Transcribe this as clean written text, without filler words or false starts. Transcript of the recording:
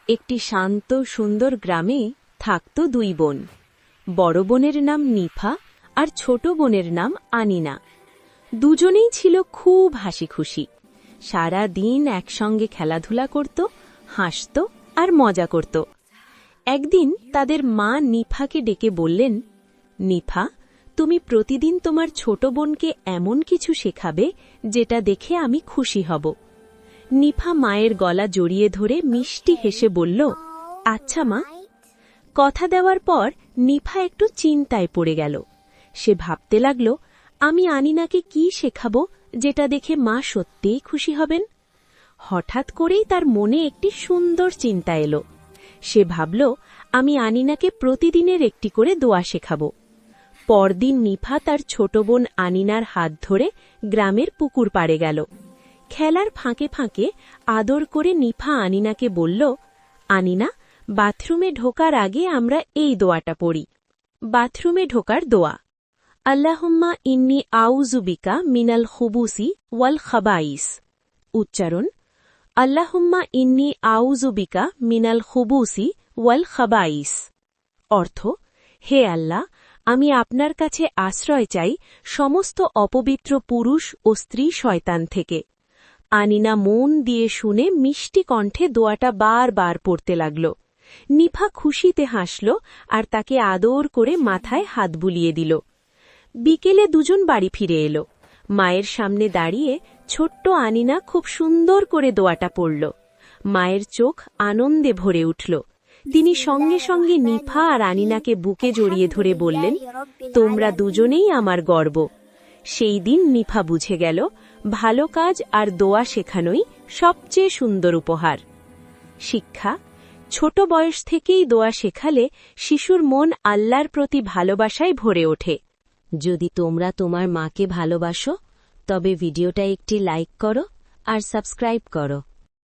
একটি শান্ত সুন্দর গ্রামে থাকত দুই বোন। বড় বোনের নাম নিফা আর ছোট বোনের নাম আনিনা। দুজনেই ছিল খুব হাসিখুশি। সারা দিন একসঙ্গে খেলাধুলা করত, হাসত আর মজা করত। একদিন তাদের মা নিফাকে ডেকে বললেন, নিফা, তুমি প্রতিদিন তোমার ছোট বোনকে এমন কিছু শেখাবে যেটা দেখে আমি খুশি হব। নিফা মায়ের গলা জড়িয়ে ধরে মিষ্টি হেসে বলল, আচ্ছা মা। কথা দেওয়ার পর নিফা একটু চিন্তায় পড়ে গেল। সে ভাবতে লাগল, আমি আনিনাকে কি শেখাব যেটা দেখে মা সত্যিই খুশি হবেন। হঠাৎ করেই তার মনে একটি সুন্দর চিন্তা এলো। সে ভাবল, আমি আনিনাকে প্রতিদিনের একটি করে দোয়া শেখাব। পরদিন নিফা তার ছোট বোন আনিনার হাত ধরে গ্রামের পুকুর পাড়ে গেল। খেলার ফাঁকে ফাঁকে আদর করে নিফা আনিনাকে বলল, আনিনা, বাথরুমে ঢোকার আগে আমরা এই দোয়াটা পড়ি। বাথরুমে ঢোকার দোয়া। আল্লাহুম্মা ইন্নী আউযু বিকা মিনাল খুবুসি ওয়াল খাবাইস। উচ্চারণ, আল্লাহুম্মা ইন্নী আউযু বিকা মিনাল খুবুসি ওয়াল খাবাইস। অর্থ, হে আল্লাহ, আমি আপনার কাছে আশ্রয় চাই সমস্ত অপবিত্র পুরুষ ও স্ত্রী শয়তান থেকে। আনিনা মন দিয়ে শুনে মিষ্টি কণ্ঠে দোয়াটা বারবার পড়তে লাগল। নিফা খুশিতে হাসল আর তাকে আদর করে মাথায় হাত বুলিয়ে দিল। বিকেলে দুজন বাড়ি ফিরে এলো। মায়ের সামনে দাঁড়িয়ে ছোট্ট আনিনা খুব সুন্দর করে দোয়াটা পড়ল। মায়ের চোখ আনন্দে ভরে উঠল। তিনি সঙ্গে সঙ্গে নিফা আর আনিনাকে বুকে জড়িয়ে ধরে বললেন, তোমরা দুজনেই আমার গর্ব। সেই দিন নিফা বুঝে গেল, ভালো কাজ আর দোয়া শেখানোই সবচেয়ে সুন্দর উপহার। শিক্ষা, ছোট বয়স থেকেই দোয়া শেখালে শিশুর মন আল্লাহর প্রতি ভালোবাসায় ভরে ওঠে। যদি তোমরা তোমার মাকে ভালোবাসো, তবে ভিডিওটা একটি লাইক করো আর সাবস্ক্রাইব করো।